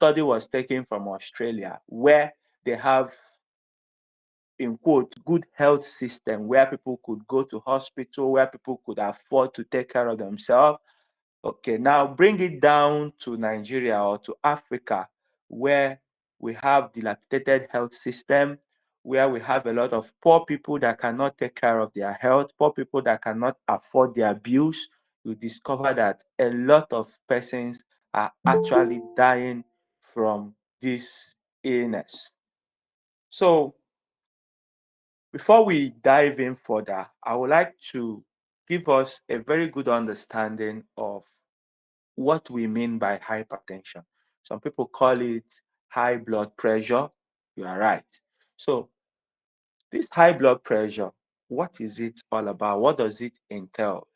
study was taken from Australia, where they have, in quote, good health system, where people could go to hospital, where people could afford to take care of themselves. Okay, now bring it down to Nigeria or to Africa, where we have dilapidated health system, where we have a lot of poor people that cannot take care of their health, poor people that cannot afford their bills. You discover that a lot of persons are actually dying from this illness. So before we dive in further, I would like to give us a very good understanding of what we mean by hypertension. Some people call it high blood pressure. You are right. So, this high blood pressure, what is it all about? What does it entail?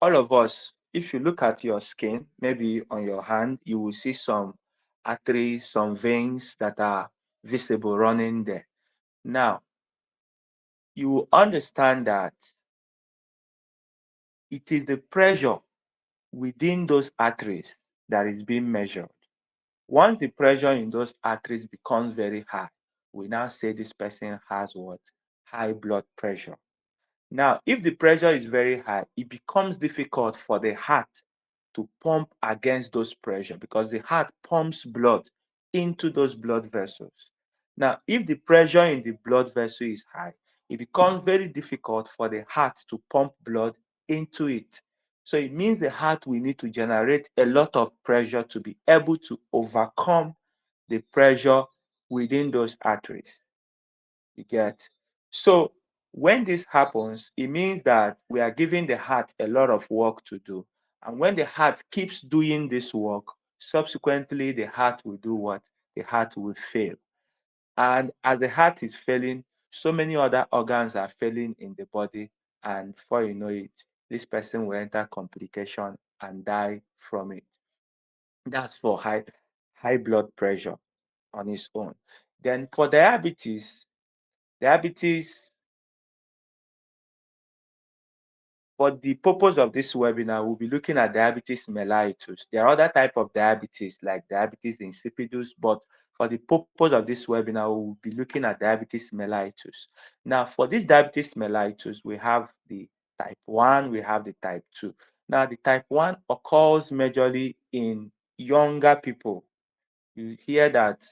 All of us, if you look at your skin, maybe on your hand, you will see some arteries, some veins that are visible running there. Now, you will understand that it is the pressure within those arteries that is being measured. Once the pressure in those arteries becomes very high, we now say this person has what? High blood pressure. Now, if the pressure is very high, it becomes difficult for the heart to pump against those pressure because the heart pumps blood into those blood vessels. Now, if the pressure in the blood vessel is high, it becomes very difficult for the heart to pump blood into it. So it means the heart will need to generate a lot of pressure to be able to overcome the pressure within those arteries. You get? So when this happens, it means that we are giving the heart a lot of work to do. And when the heart keeps doing this work, subsequently the heart will do what? The heart will fail. And as the heart is failing, so many other organs are failing in the body. And before you know it, this person will enter complication and die from it. That's for high blood pressure on its own. Then for diabetes, for the purpose of this webinar, we'll be looking at diabetes mellitus. There are other type of diabetes like diabetes insipidus, but for the purpose of this webinar, we'll be looking at diabetes mellitus. Now, for this diabetes mellitus, we have the type 1, we have the type 2. Now, the type 1 occurs majorly in younger people. You hear that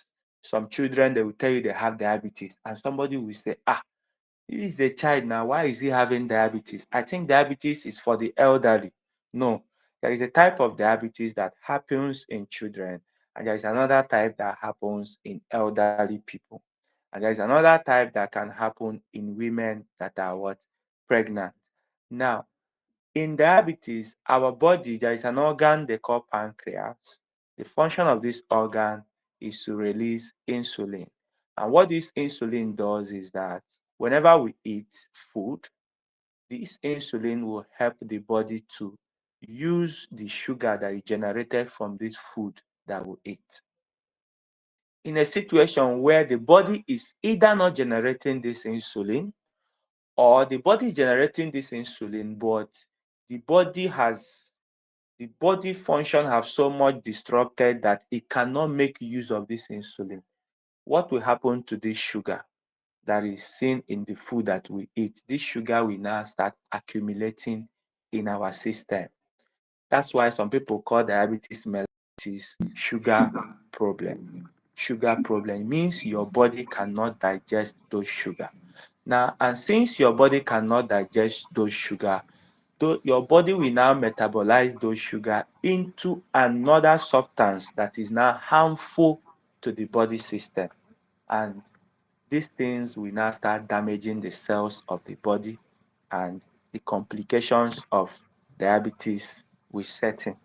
some children, they will tell you they have diabetes, and somebody will say, he is a child now. Why is he having diabetes? I think diabetes is for the elderly. No, there is a type of diabetes that happens in children, and there is another type that happens in elderly people. And there is another type that can happen in women that are what? Pregnant. Now, in diabetes, our body, there is an organ they call pancreas. The function of this organ is to release insulin. And what this insulin does is that whenever we eat food, this insulin will help the body to use the sugar that is generated from this food that we eat. In a situation where the body is either not generating this insulin, or the body is generating this insulin, but the body has the body function have so much disrupted that it cannot make use of this insulin. What will happen to this sugar that is seen in the food that we eat? This sugar will now start accumulating in our system. That's why some people call diabetes mellitus sugar problem. Sugar problem means your body cannot digest those sugar. Now, and since your body cannot digest those sugar, your body will now metabolize those sugar into another substance that is now harmful to the body system. And these things will now start damaging the cells of the body, and the complications of diabetes will set in.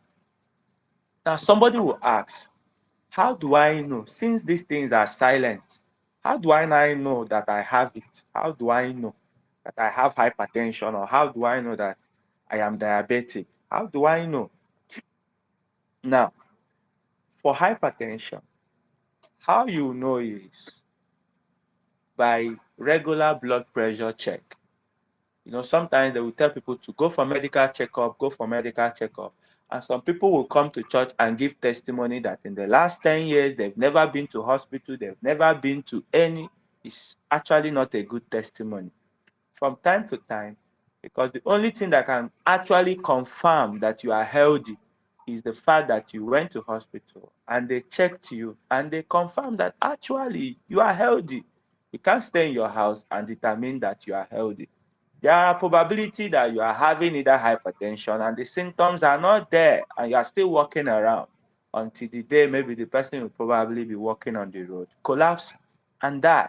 Now, somebody will ask, how do I know? Since these things are silent, how do I now know that I have it? How do I know that I have hypertension? Or how do I know that I am diabetic? How do I know? Now, for hypertension, how you know is by regular blood pressure check. Sometimes they will tell people to go for medical checkup, go for medical checkup. And some people will come to church and give testimony that in the last 10 years, they've never been to hospital, they've never been to any. It's actually not a good testimony. From time to time, because the only thing that can actually confirm that you are healthy is the fact that you went to hospital and they checked you and they confirmed that actually you are healthy. You can't stay in your house and determine that you are healthy. There are probability that you are having either hypertension and the symptoms are not there and you are still walking around until the day maybe the person will probably be walking on the road, collapse and die,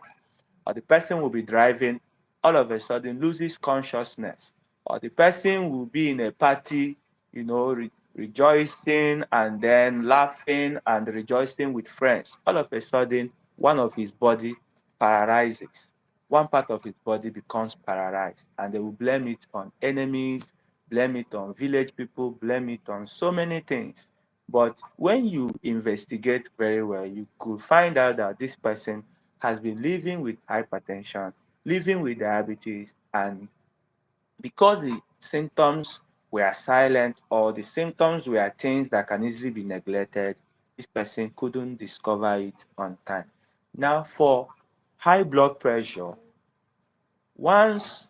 or the person will be driving, all of a sudden loses consciousness, or the person will be in a party, rejoicing and then laughing and rejoicing with friends. All of a sudden, one of his body paralyzes. One part of his body becomes paralyzed, and they will blame it on enemies, blame it on village people, blame it on so many things. But when you investigate very well, you could find out that this person has been living with hypertension, living with diabetes, and because the symptoms were silent or the symptoms were things that can easily be neglected, this person couldn't discover it on time. Now, for high blood pressure, once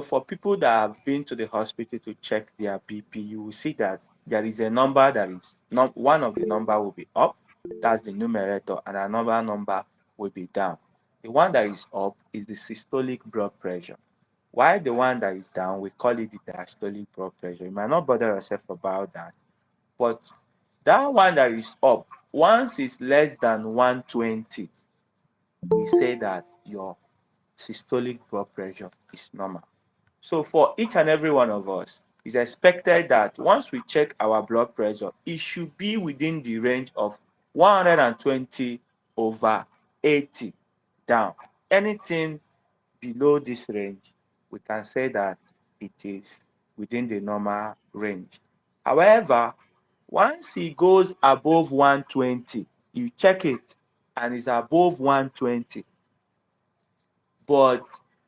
for people that have been to the hospital to check their BP, you will see that there is a number that is not one of the number will be up, that's the numerator, and another number will be down. The one that is up is the systolic blood pressure. While the one that is down, we call it the diastolic blood pressure. You might not bother yourself about that. But that one that is up, once it's less than 120, we say that your systolic blood pressure is normal. So for each and every one of us, it's expected that once we check our blood pressure, it should be within the range of 120 over 80 down. Anything below this range, we can say that it is within the normal range. However, once it goes above 120, you check it and it's above 120, but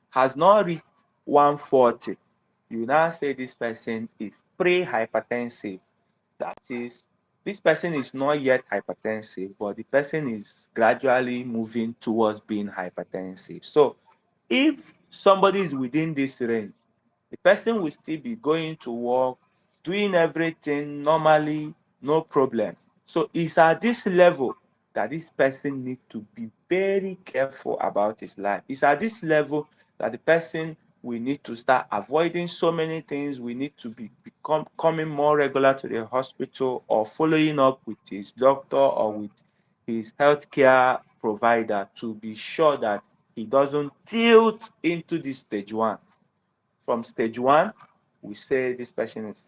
has not reached 140, you now say this person is pre-hypertensive. That is, this person is not yet hypertensive, but the person is gradually moving towards being hypertensive. So if somebody is within this range, the person will still be going to work, doing everything normally, no problem. So it's at this level that this person needs to be very careful about his life. It's at this level that the person will need to start avoiding so many things. We need to become coming more regular to the hospital or following up with his doctor or with his healthcare provider to be sure that he doesn't tilt into this stage one. From stage one, we say this person is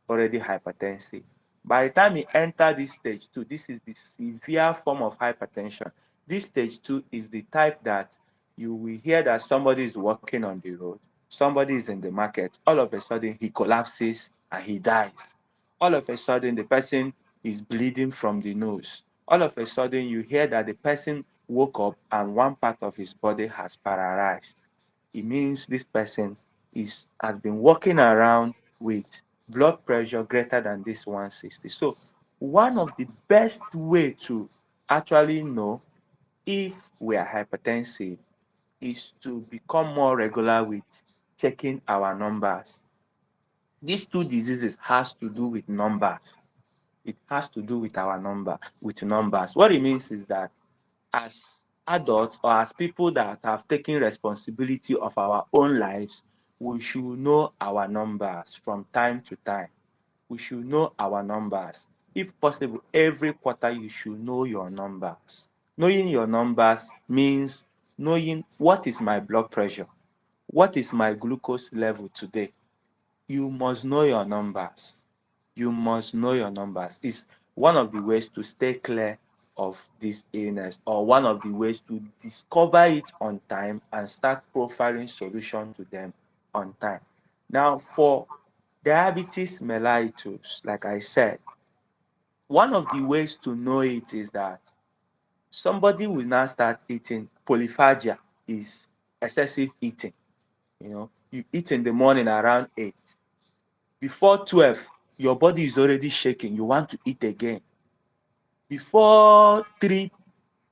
already hypertensive. By the time he enter this stage two, this is the severe form of hypertension. This stage two is the type that you will hear that somebody is walking on the road, somebody is in the market, all of a sudden he collapses and he dies. All of a sudden the person is bleeding from the nose. All of a sudden you hear that the person woke up and one part of his body has paralyzed. It means this person has been walking around with blood pressure greater than this 160. So one of the best way to actually know if we are hypertensive is to become more regular with checking our numbers. These two diseases has to do with numbers. It has to do with our with numbers. What it means is that as adults or as people that have taken responsibility of our own lives, we should know our numbers from time to time. We should know our numbers. If possible, every quarter you should know your numbers. Knowing your numbers means knowing what is my blood pressure, what is my glucose level today. You must know your numbers. You must know your numbers. It's one of the ways to stay clear of this illness, or one of the ways to discover it on time and start profiling solution to them on time. Now, for diabetes mellitus, like I said, one of the ways to know it is that somebody will now start eating. Polyphagia is excessive eating. You eat in the morning around 8. Before 12, your body is already shaking. You want to eat again. Before 3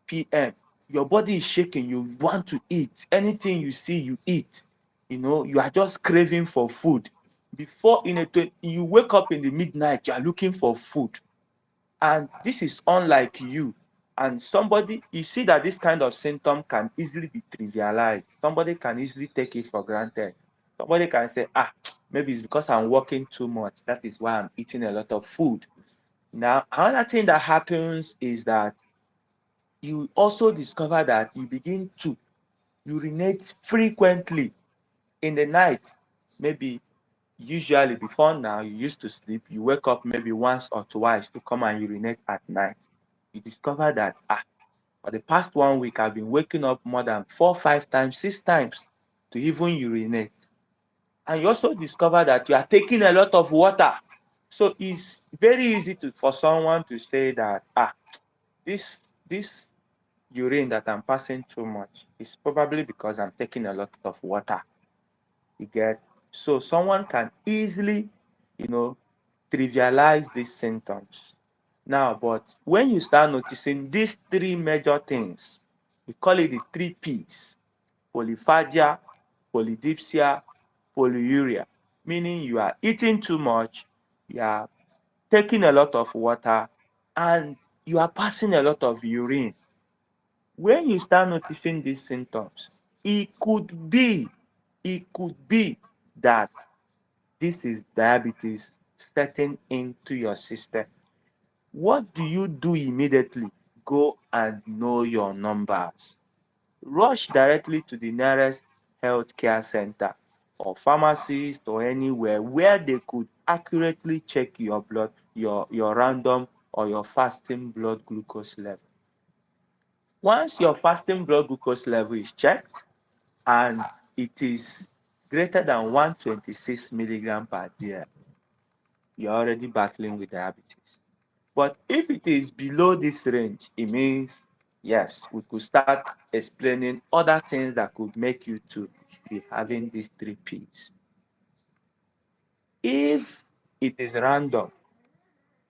p.m., your body is shaking. You want to eat. Anything you see, you eat. You are just craving for food. Before you wake up in the midnight, you are looking for food. And this is unlike you. And somebody, you see that this kind of symptom can easily be trivialized. Somebody can easily take it for granted. Somebody can say, maybe it's because I'm working too much. That is why I'm eating a lot of food. Now, another thing that happens is that you also discover that you begin to urinate frequently in the night. Maybe usually before now, you used to sleep, you wake up maybe once or twice to come and urinate at night. You discover that, for the past 1 week, I've been waking up more than 4, 5 times, 6 times to even urinate. And you also discover that you are taking a lot of water. So it's very easy for someone to say that, this urine that I'm passing too much is probably because I'm taking a lot of water. You get? So someone can easily, you know, trivialize these symptoms. Now, but when you start noticing these three major things, we call it the three P's: polyphagia, polydipsia, polyuria, meaning you are eating too much, you are taking a lot of water, and you are passing a lot of urine. When you start noticing these symptoms, it could be, it could be that this is diabetes setting into your system. What do you do immediately? Go and know your numbers. Rush directly to the nearest healthcare center or pharmacist or anywhere where they could accurately check your blood, your random or your fasting blood glucose level. Once your fasting blood glucose level is checked and it is greater than 126 milligram per day, you're already battling with diabetes. But if it is below this range, it means, yes, we could start explaining other things that could make you to be having these three P's. If it is random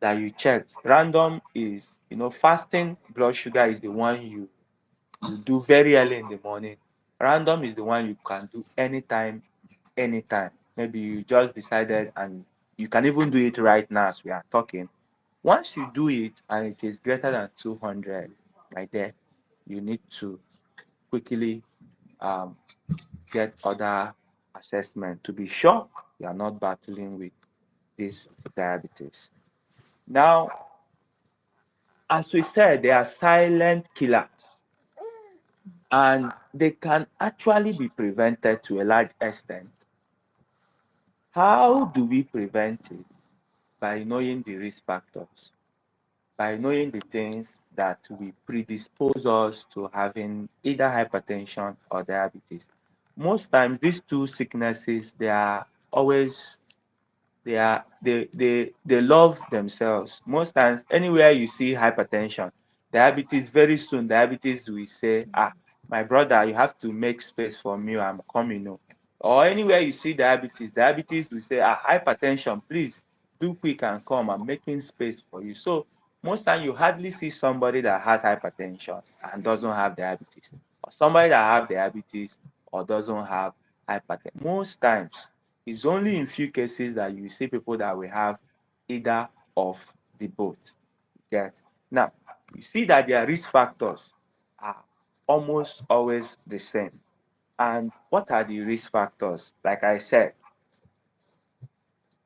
that you checked, random is, fasting blood sugar is the one you do very early in the morning. Random is the one you can do anytime, anytime. Maybe you just decided and you can even do it right now as we are talking. Once you do it and it is greater than 200, like that, you need to quickly um, get other assessment to be sure you are not battling with this diabetes. Now, as we said, they are silent killers and they can actually be prevented to a large extent. How do we prevent it? By knowing the risk factors, by knowing the things that will predispose us to having either hypertension or diabetes. Most times, these two sicknesses, they are always they love themselves. Most times, anywhere you see hypertension, diabetes, very soon diabetes will say, my brother, you have to make space for me, I'm coming. No. Or anywhere you see diabetes will say, hypertension, please do quick and come, I'm making space for you. So most time you hardly see somebody that has hypertension and doesn't have diabetes, or somebody that have diabetes or doesn't have hypertension. Most times it's only in few cases that you see people that will have either of the both. Get? Now, you see that their risk factors are almost always the same. And what are the risk factors? Like I said,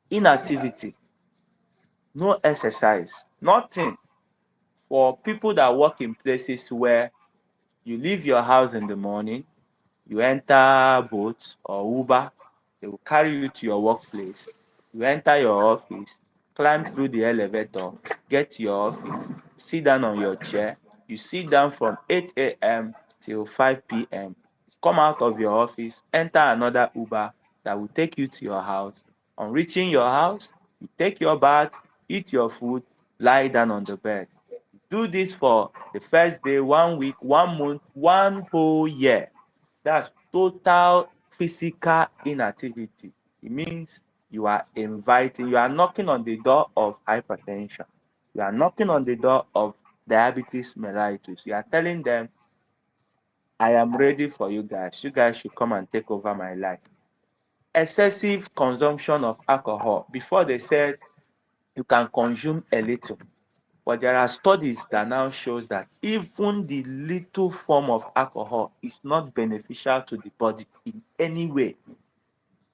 inactivity, no exercise, nothing. For people that work in places where you leave your house in the morning, you enter boat or Uber, they will carry you to your workplace. You enter your office, climb through the elevator, get to your office, sit down on your chair. You sit down from 8 a.m. till 5 p.m. Come out of your office, enter another Uber that will take you to your house. On reaching your house, you take your bath, eat your food, lie down on the bed. Do this for the first day, 1 week, 1 month, 1 whole year. That's total physical inactivity. It means you are inviting, you are knocking on the door of hypertension. You are knocking on the door of diabetes mellitus. You are telling them, I am ready for you guys. You guys should come and take over my life. Excessive consumption of alcohol. Before they said you can consume a little, but there are studies that now shows that even the little form of alcohol is not beneficial to the body in any way.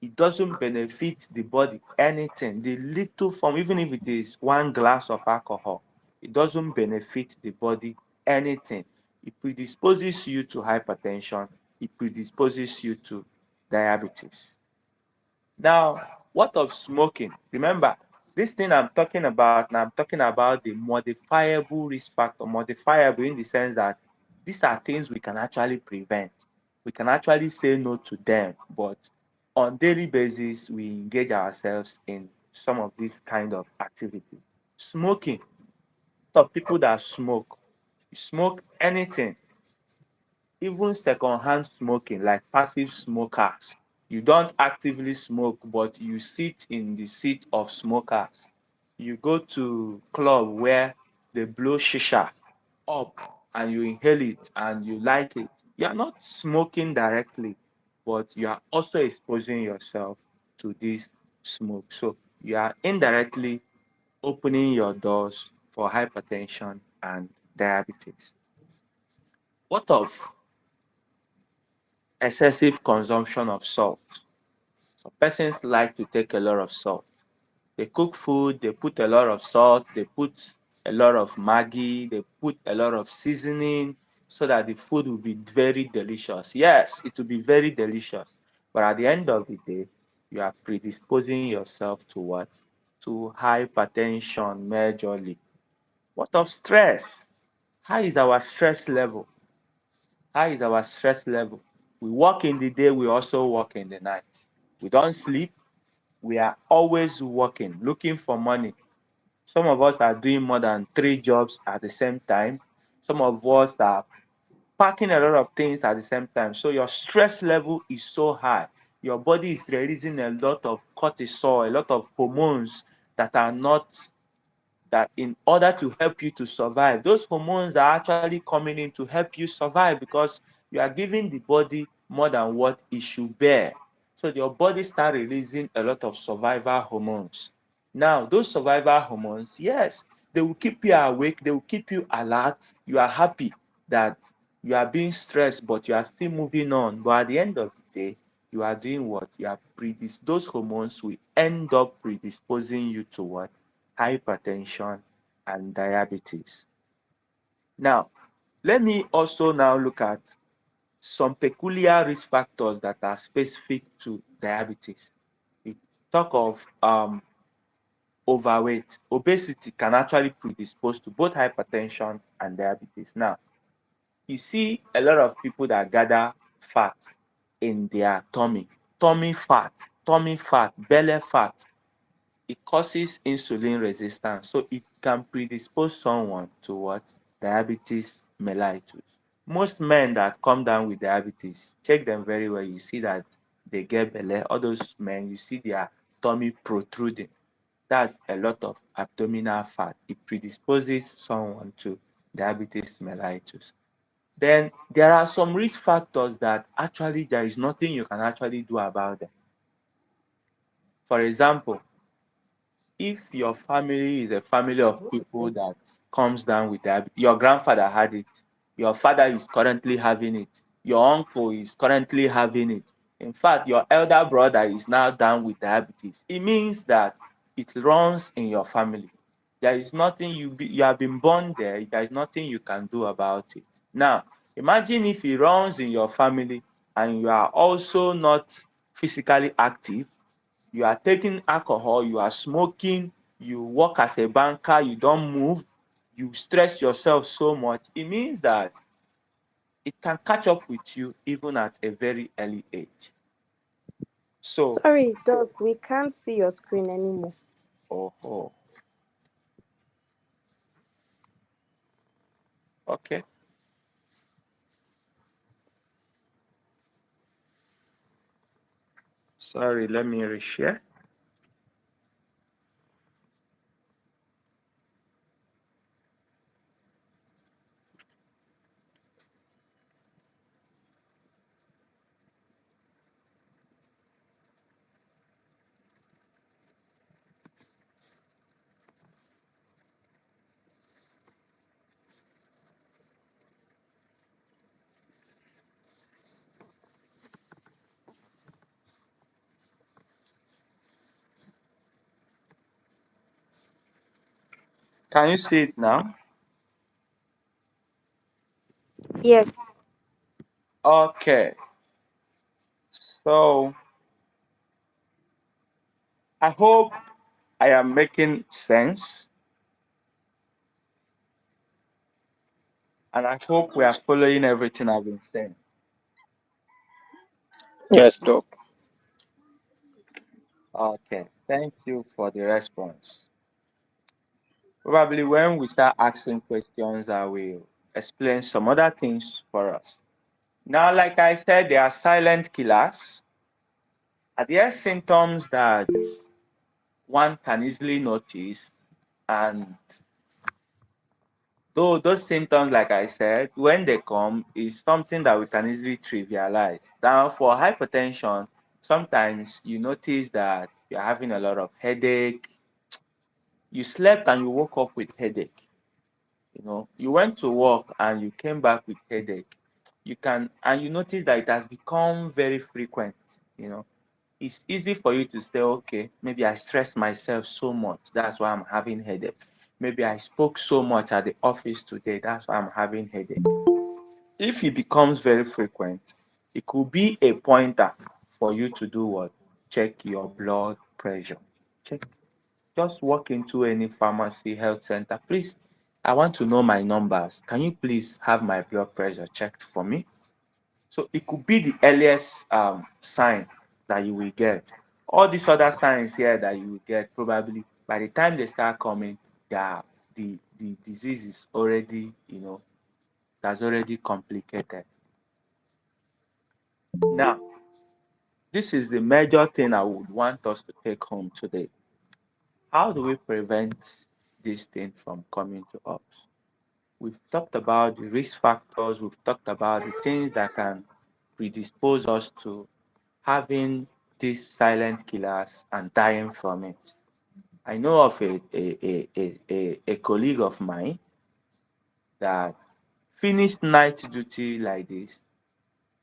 It doesn't benefit the body anything. The little form, even if it is 1 glass of alcohol, it doesn't benefit the body anything. It predisposes you to hypertension. It predisposes you to diabetes. Now, what of smoking? Remember, this thing I'm talking about now, I'm talking about the modifiable risk factor, modifiable in the sense that these are things we can actually prevent. We can actually say no to them, but on daily basis, we engage ourselves in some of these kind of activities. Smoking, of people that smoke, you smoke anything, even secondhand smoking, like passive smokers. You don't actively smoke, but you sit in the seat of smokers. You go to club where they blow shisha up and you inhale it and you like it. You are not smoking directly, but you are also exposing yourself to this smoke. So you are indirectly opening your doors for hypertension and diabetes. What of excessive consumption of salt? Some persons like to take a lot of salt. They cook food, they put a lot of salt, they put a lot of Maggi, they put a lot of seasoning so that the food will be very delicious. Yes, it will be very delicious. But at the end of the day, you are predisposing yourself to what? To hypertension majorly. What of stress? How is our stress level? How is our stress level? We work in the day, we also work in the night. We don't sleep, we are always working, looking for money. Some of us are doing more than 3 jobs at the same time. Some of us are packing a lot of things at the same time. So your stress level is so high. Your body is releasing a lot of cortisol, a lot of hormones that are not that in order to help you to survive. Those hormones are actually coming in to help you survive because you are giving the body more than what it should bear. So your body start releasing a lot of survival hormones. Now, those survival hormones, yes, they will keep you awake, they will keep you alert. You are happy that you are being stressed, but you are still moving on. But at the end of the day, you are doing what? You are those hormones will end up predisposing you to what? Hypertension and diabetes. Now, let me also now look at some peculiar risk factors that are specific to diabetes. We talk of overweight. Obesity can actually predispose to both hypertension and diabetes. Now, you see a lot of people that gather fat in their tummy fat, belly fat. It causes insulin resistance. So it can predispose someone to what? Diabetes mellitus. Most men that come down with diabetes, check them very well. You see that they get belly. All those men, you see their tummy protruding. That's a lot of abdominal fat. It predisposes someone to diabetes mellitus. Then there are some risk factors that actually there is nothing you can actually do about them. For example, if your family is a family of people that comes down with diabetes, your grandfather had it, your father is currently having it, your uncle is currently having it. In fact, your elder brother is now down with diabetes. It means that it runs in your family. There is nothing you have been born there. There is nothing you can do about it. Now, imagine if it runs in your family and you are also not physically active, you are taking alcohol, you are smoking, you work as a banker, you don't move, you stress yourself so much, it means that it can catch up with you even at a very early age. So, Sorry, Doc, we can't see your screen anymore. oh, oh, okay. Sorry, let me reshare. Can you see it now? Yes. Okay. So I hope I am making sense, and I hope we are following everything I've been saying. Yes, Doc. Okay. Thank you for the response. Probably when we start asking questions, I will explain some other things for us. Now, like I said, they are silent killers. Are there symptoms that one can easily notice? And though those symptoms, like I said, when they come, is something that we can easily trivialize. Now, for hypertension, sometimes you notice that you're having a lot of headache. You slept and you woke up with headache. You went to work and you came back with headache. And you notice that it has become very frequent. You know, it's easy for you to say, okay, maybe I stressed myself so much. That's why I'm having headache. Maybe I spoke so much at the office today. That's why I'm having headache. If it becomes very frequent, it could be a pointer for you to do what? Check your blood pressure. Check. Just walk into any pharmacy, health center. Please, I want to know my numbers. Can you please have my blood pressure checked for me? So it could be the earliest sign that you will get. All these other signs here that you will get, probably by the time they start coming, the disease is already, that's already complicated. Now, this is the major thing I would want us to take home today. How do we prevent this thing from coming to us? We've talked about the risk factors, we've talked about the things that can predispose us to having these silent killers and dying from it. I know of a colleague of mine that finished night duty like this.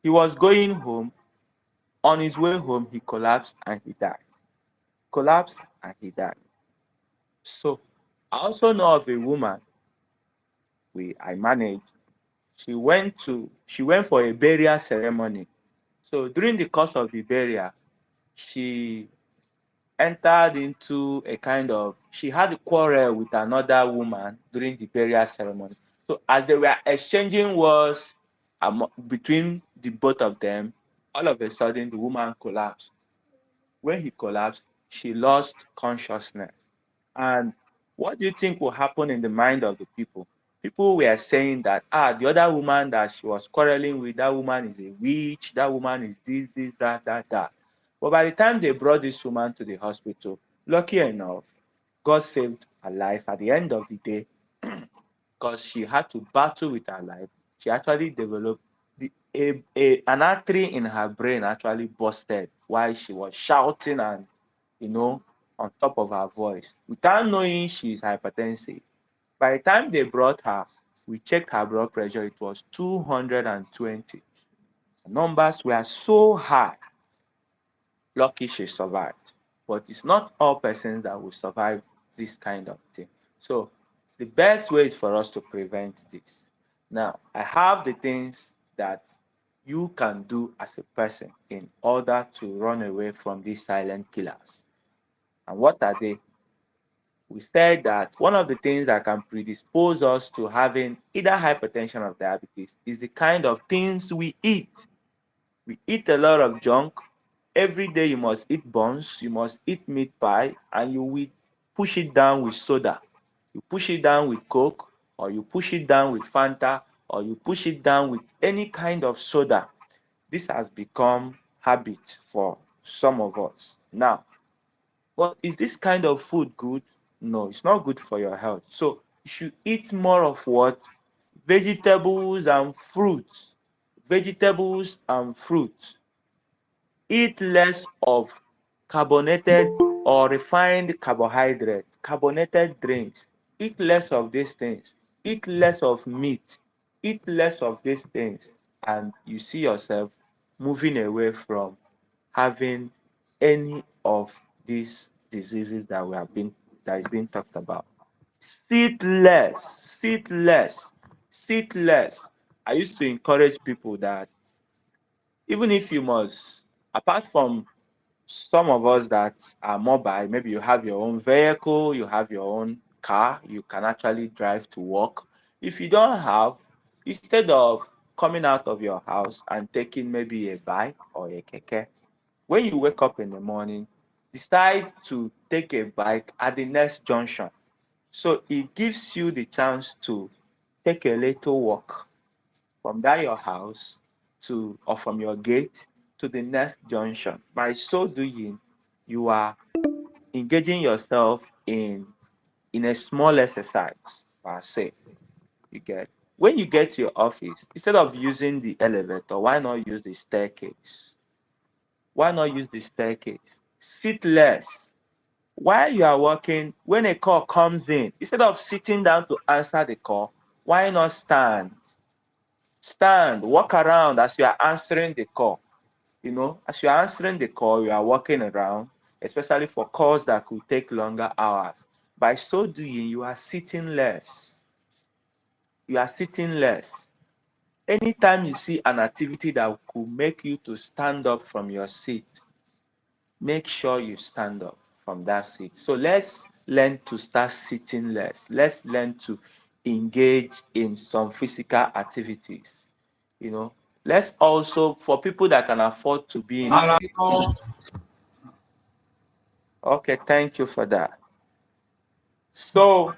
He was going home. On his way home, he collapsed and he died. Collapsed and he died. So I also know of a woman I managed. She went for a burial ceremony. So during the course of the burial, she entered into a kind of she had a quarrel with another woman during the burial ceremony. So as they were exchanging words between the both of them, all of a sudden the woman collapsed. When he collapsed, she lost consciousness. And what do you think will happen in the mind of the people? People were saying that, the other woman that she was quarreling with, that woman is a witch, that woman is this, that. But by the time they brought this woman to the hospital, lucky enough, God saved her life at the end of the day because she had to battle with her life. She actually developed an artery in her brain actually busted while she was shouting and you know on top of her voice without knowing she's hypertensive. By the time they brought her, we checked her blood pressure. It was 220. The numbers were so high. Lucky she survived. But it's not all persons that will survive this kind of thing. So the best way is for us to prevent this. Now, I have the things that you can do as a person in order to run away from these silent killers. And what are they? We said that one of the things that can predispose us to having either hypertension or diabetes is the kind of things we eat. We eat a lot of junk. Every day you must eat buns, you must eat meat pie, and you will push it down with soda. You push it down with Coke, or you push it down with Fanta, or you push it down with any kind of soda. This has become habit for some of us. Now, but is this kind of food good? No, it's not good for your health. So you should eat more of what? Vegetables and fruits. Vegetables and fruits. Eat less of carbonated or refined carbohydrates, carbonated drinks. Eat less of these things. Eat less of meat. Eat less of these things. And you see yourself moving away from having any of these diseases that is being talked about. Sit less, sit less, sit less. I used to encourage people that even if you must, apart from some of us that are mobile, maybe you have your own vehicle, you have your own car, you can actually drive to work. If you don't have, instead of coming out of your house and taking maybe a bike or a keke, when you wake up in the morning, decide to take a bike at the next junction. So it gives you the chance to take a little walk from that your house to or from your gate to the next junction. By so doing, you are engaging yourself in a small exercise per se. You get when you get to your office, instead of using the elevator, why not use the staircase? Why not use the staircase? Sit less. While you are working, when a call comes in, instead of sitting down to answer the call, why not stand? Stand, walk around as you are answering the call. As you are answering the call, you are walking around, especially for calls that could take longer hours. By so doing, you are sitting less. You are sitting less. Anytime you see an activity that could make you to stand up from your seat, make sure you stand up from that seat. So let's learn to start sitting less. Let's learn to engage in some physical activities. You know, let's also, for people that can afford to be in a, okay, thank you for that. So,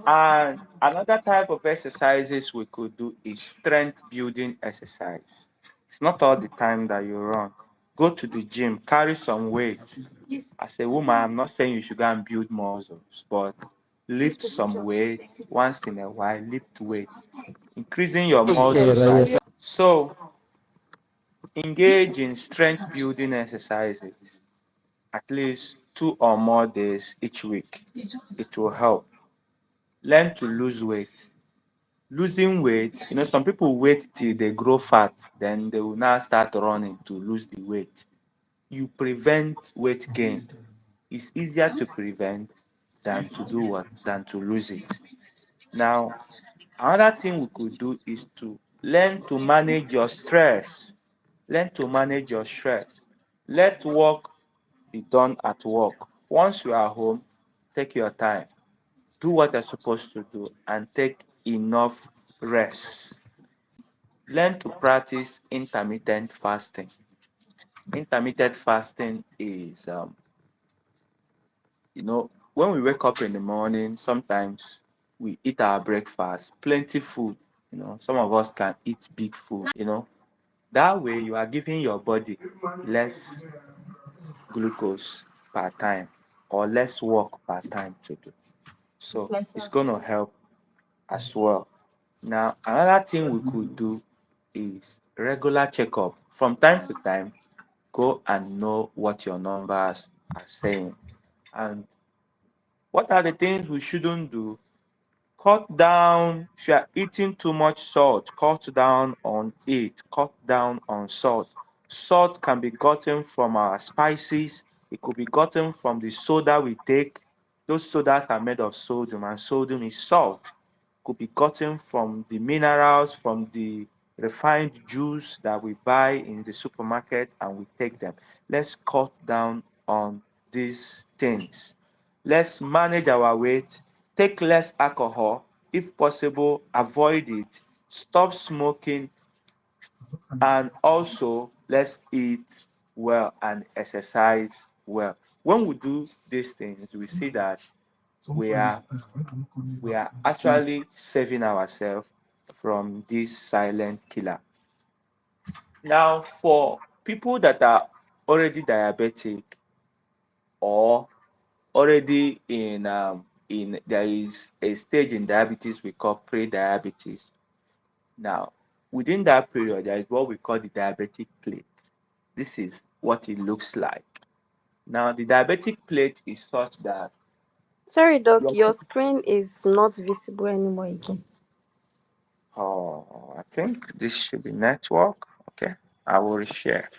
and another type of exercises we could do is strength building exercise. It's not all the time that you run. Go to the gym, carry some weight. As a woman, I'm not saying you should go and build muscles, but lift some weight once in a while, lift weight, increasing your muscle size. So, engage in strength building exercises at least 2 or more days each week. It will help. Learn to lose weight. Losing weight, some people wait till they grow fat, then they will now start running to lose the weight. You prevent weight gain. It's easier to prevent than to do what? Than to lose it. Now, another thing we could do is to learn to manage your stress. Learn to manage your stress. Let work be done at work. Once you are home, take your time. Do what you're supposed to do and take enough rest. Learn to practice intermittent fasting. Intermittent fasting is when we wake up in the morning, sometimes we eat our breakfast, plenty food. Some of us can eat big food. That way, you are giving your body less glucose per time or less work per time to do. So it's going to help as well. Now, another thing we could do is regular checkup. From time to time, go and know what your numbers are saying. And what are the things we shouldn't do? Cut down, if you are eating too much salt, cut down on it, cut down on salt. Salt can be gotten from our spices, it could be gotten from the soda we take. Those sodas are made of sodium, and sodium is salt. Could be gotten from the minerals, from the refined juice that we buy in the supermarket and we take them. Let's cut down on these things. Let's manage our weight, take less alcohol, if possible, avoid it, stop smoking, and also let's eat well and exercise well. When we do these things, we see that we are we are actually saving ourselves from this silent killer. Now, for people that are already diabetic or already in there is a stage in diabetes we call pre-diabetes. Now, within that period, there is what we call the diabetic plate. This is what it looks like. Now, the diabetic plate is such that Sorry, Doc, your your screen is not visible anymore again. I think this should be network. Okay, I will share.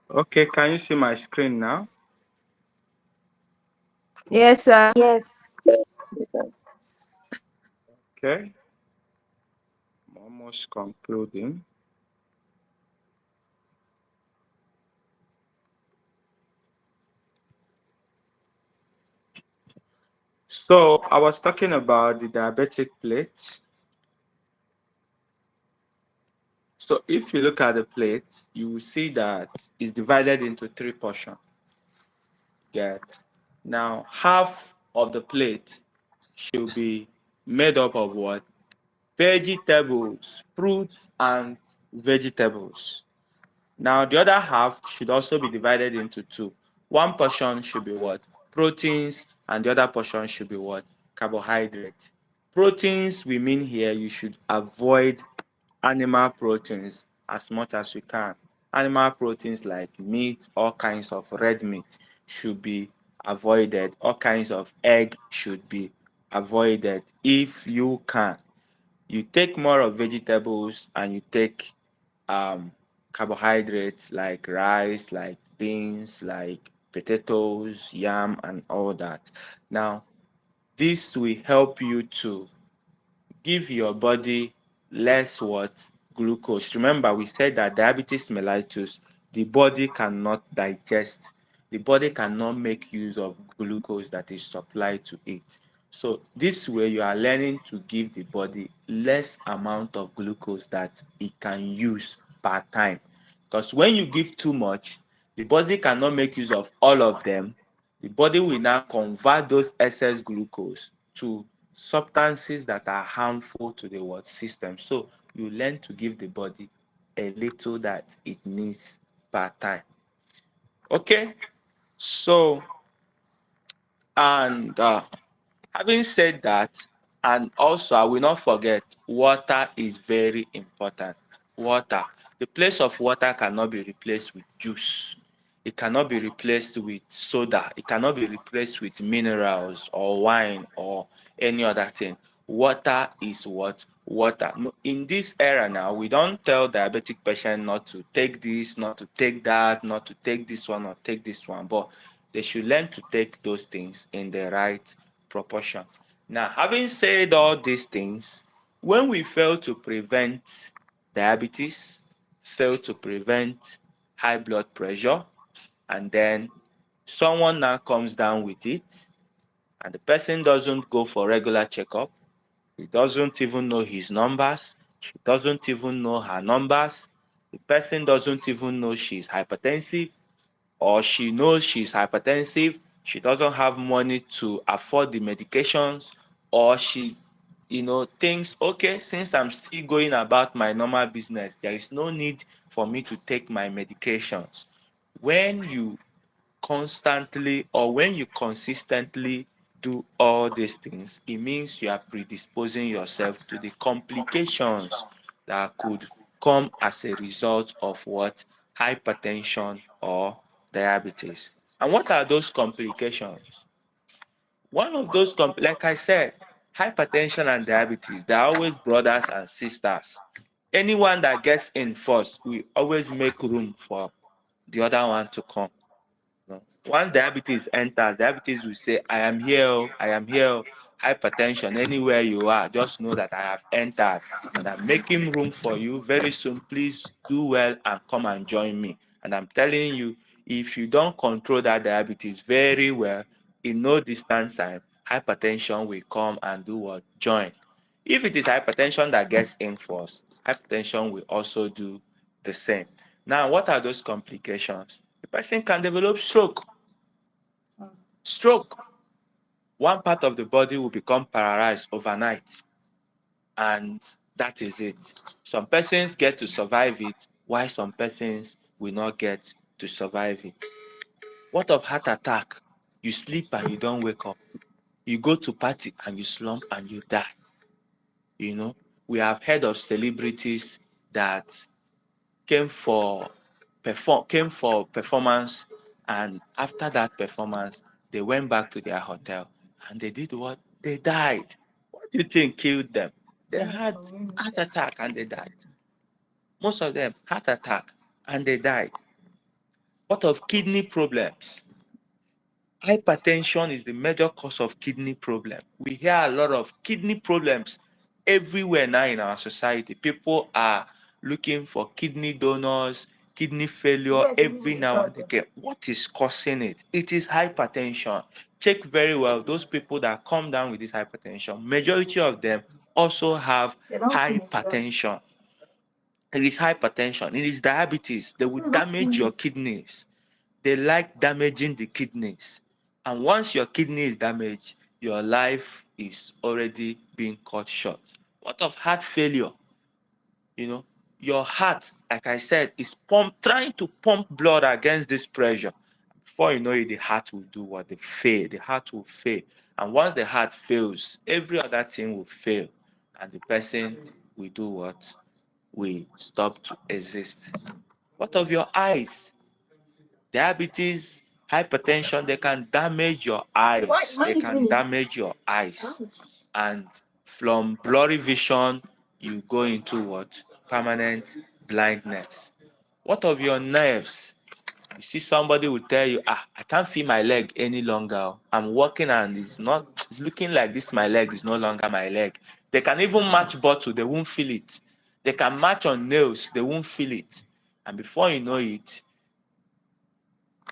Okay, can you see my screen now? Yes, sir. Yes. Okay, I'm almost concluding. So I was talking about the diabetic plate. So if you look at the plate, you will see that it's divided into three portions. Get now half of the plate should be made up of what? Vegetables, fruits, and vegetables. Now, the other half should also be divided into two. One portion should be what? Proteins, and the other portion should be what? Carbohydrates. Proteins, we mean here you should avoid animal proteins as much as you can. Animal proteins like meat, all kinds of red meat should be avoided. All kinds of egg should be avoided if you can. You take more of vegetables and you take um, carbohydrates like rice, like beans, like potatoes, yam, and all that. Now, this will help you to give your body less what? Glucose. Remember, we said that diabetes mellitus, the body cannot digest, the body cannot make use of glucose that is supplied to it. So this way you are learning to give the body less amount of glucose that it can use per time. Because when you give too much, the body cannot make use of all of them. The body will now convert those excess glucose to substances that are harmful to the what system. So you learn to give the body a little that it needs per time. Okay, so and having said that, and also I will not forget, water is very important. Water. The place of water cannot be replaced with juice. It cannot be replaced with soda. It cannot be replaced with minerals or wine or any other thing. Water is what? Water. In this era now, we don't tell diabetic patient not to take this, not to take that, not to take this one or take this one, but they should learn to take those things in the right proportion. Now, having said all these things, when we fail to prevent diabetes, fail to prevent high blood pressure, and then someone now comes down with it, and the person doesn't go for regular checkup, he doesn't even know his numbers, she doesn't even know her numbers, the person doesn't even know she's hypertensive, or she knows she's hypertensive, she doesn't have money to afford the medications, or she, thinks, okay, since I'm still going about my normal business, there is no need for me to take my medications. When you constantly or when you consistently do all these things, it means you are predisposing yourself to the complications that could come as a result of what? Hypertension or diabetes. And what are those complications? One of those, like I said, hypertension and diabetes, they're always brothers and sisters. Anyone that gets in first will always make room for the other one to come. No. Once diabetes enters, diabetes will say, I am here, oh, I am here. Oh. Hypertension, anywhere you are, just know that I have entered and I'm making room for you. Very soon, please do well and come and join me. And I'm telling you, if you don't control that diabetes very well, in no distant time, hypertension will come and do what? Join. If it is hypertension that gets in first, hypertension will also do the same. Now, what are those complications? The person can develop stroke. Stroke, one part of the body will become paralyzed overnight, and that is it. Some persons get to survive it, while some persons will not get to survive it. What of heart attack? You sleep and you don't wake up. You go to party and you slump and you die. You know, we have heard of celebrities that came for performance, and after that performance they went back to their hotel and they did what? They died. What do you think killed them? They had heart attack and they died. Most of them heart attack and they died. What of kidney problems? Hypertension is the major cause of kidney problem. We hear a lot of kidney problems everywhere now in our society. People are looking for kidney donors, kidney failure every now and again. What is causing it? It is hypertension. Check very well those people that come down with this hypertension. Majority of them also have hypertension. It is hypertension. It is diabetes. They will damage your kidneys. They like damaging the kidneys. And once your kidney is damaged, your life is already being cut short. What of heart failure? You know, your heart, like I said, is trying to pump blood against this pressure. Before you know it, the heart will do what? They fail. The heart will fail. And once the heart fails, every other thing will fail. And the person will do what? Will stop to exist. What of your eyes? Diabetes, hypertension, they can damage your eyes. They can damage your eyes. And from blurry vision, you go into what? Permanent blindness. What of your nerves? You see, somebody will tell you, I can't feel my leg any longer. I'm walking and it's looking like this, my leg is no longer my leg. They can even match bottle, they won't feel it. They can match on nails, they won't feel it. And before you know it,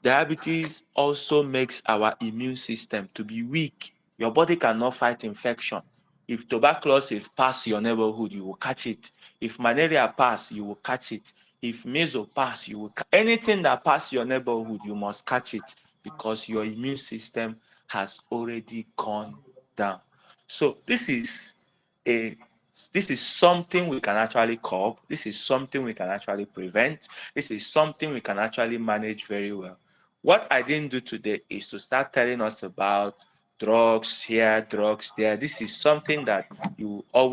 diabetes also makes our immune system to be weak. Your body cannot fight infection. If tuberculosis pass your neighborhood, you will catch it. If malaria pass, you will catch it. If measles pass, you will anything that pass your neighborhood, you must catch it because your immune system has already gone down. So a this is something we can actually curb. This is something we can actually prevent. This is something we can actually manage very well. What I didn't do today is to start telling us about drugs here, drugs there. This is something that you always